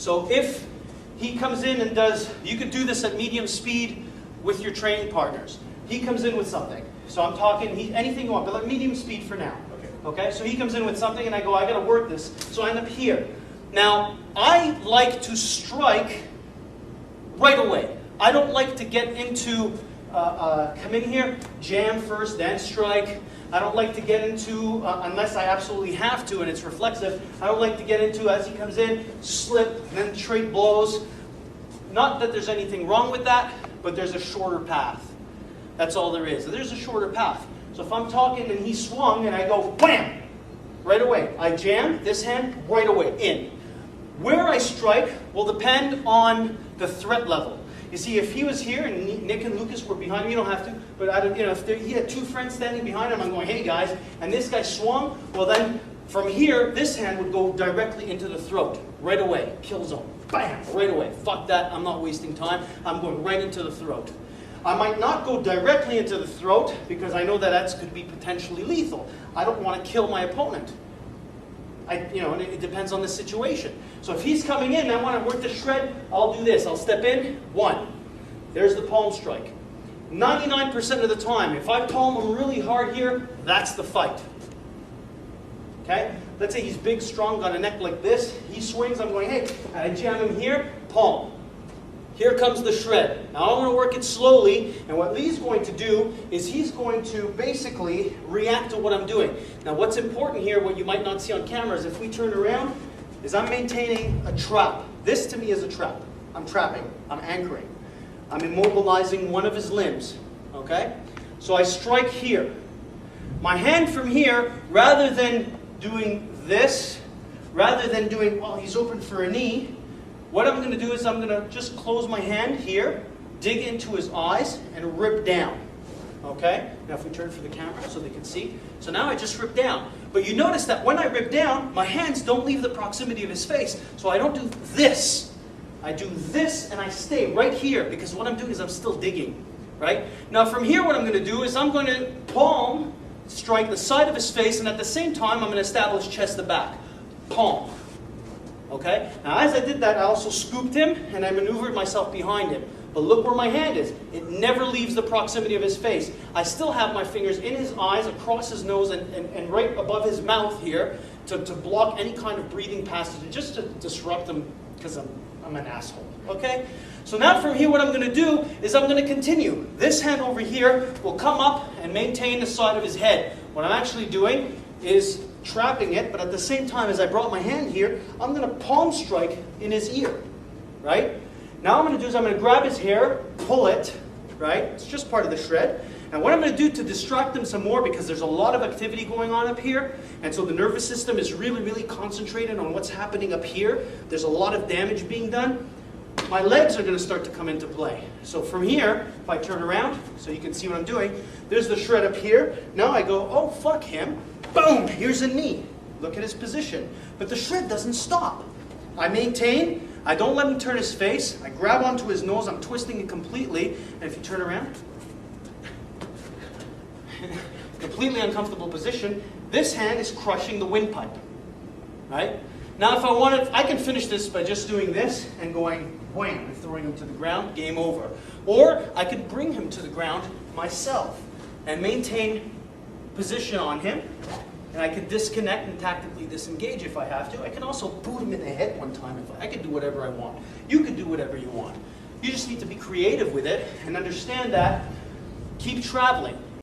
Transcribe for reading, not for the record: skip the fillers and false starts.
So if he comes in and does, you could do this at medium speed with your training partners. He comes in with something. So I'm talking anything you want, but like medium speed for now. Okay, so he comes in with something and I go, I gotta work this. So I end up here. Now, I like to strike right away. I don't like to get into, come in here, jam first, then strike. I don't like to get into, unless I absolutely have to and it's reflexive, I don't like to get into, as he comes in, slip, and then trade blows. Not that there's anything wrong with that, but there's a shorter path. That's all there is. There's a shorter path. So if I'm talking and he swung and I go wham, right away. I jam this hand right away, in. Where I strike will depend on the threat level. You see, if he was here and Nick and Lucas were behind me, you don't have to, but if he had two friends standing behind him, I'm going, hey guys, and this guy swung, well then from here, this hand would go directly into the throat, right away, kill zone, bam, right away. Fuck that, I'm not wasting time, I'm going right into the throat. I might not go directly into the throat because I know that could be potentially lethal. I don't want to kill my opponent. And it depends on the situation. So if he's coming in and I want to work the shred, I'll do this. I'll step in, 1. There's the palm strike. 99% of the time, if I palm him really hard here, that's the fight. Okay? Let's say he's big, strong, got a neck like this. He swings, I'm going, hey, I jam him here, palm. Here comes the shred. Now I'm going to work it slowly, and what Lee's going to do is he's going to basically react to what I'm doing. Now what's important here, what you might not see on camera, is if we turn around, is I'm maintaining a trap. This to me is a trap. I'm trapping, I'm anchoring. I'm immobilizing one of his limbs, okay? So I strike here. My hand from here, rather than doing this, rather than doing, well, he's open for a knee, what I'm going to do is I'm going to just close my hand here, dig into his eyes, and rip down. Okay? Now if we turn for the camera so they can see. So now I just rip down. But you notice that when I rip down, my hands don't leave the proximity of his face. So I don't do this. I do this and I stay right here because what I'm doing is I'm still digging. Right? Now from here what I'm going to do is I'm going to palm, strike the side of his face, and at the same time I'm going to establish chest to back. Palm. Okay? Now as I did that, I also scooped him and I maneuvered myself behind him. But look where my hand is. It never leaves the proximity of his face. I still have my fingers in his eyes, across his nose, and right above his mouth here to block any kind of breathing passage and just to disrupt him because I'm an asshole. Okay? So now from here what I'm going to do is I'm going to continue. This hand over here will come up and maintain the side of his head. What I'm actually doing is trapping it, but at the same time as I brought my hand here, I'm going to palm strike in his ear, right? Now what I'm going to do is I'm going to grab his hair, pull it, right? It's just part of the shred. And what I'm going to do to distract him some more, because there's a lot of activity going on up here, and so the nervous system is really, really concentrated on what's happening up here. There's a lot of damage being done. My legs are going to start to come into play. So from here, if I turn around, so you can see what I'm doing, there's the shred up here. Now I go, oh, fuck him. Boom, here's a knee. Look at his position. But the shred doesn't stop. I maintain, I don't let him turn his face, I grab onto his nose, I'm twisting it completely, and if you turn around, completely uncomfortable position, this hand is crushing the windpipe, right? Now if I wanted, I can finish this by just doing this and going wham, and throwing him to the ground, game over. Or I could bring him to the ground myself and maintain position on him, and I could disconnect and tactically disengage if I have to. I can also boot him in the head one time. I could do whatever I want. You can do whatever you want. You just need to be creative with it and understand that. Keep traveling.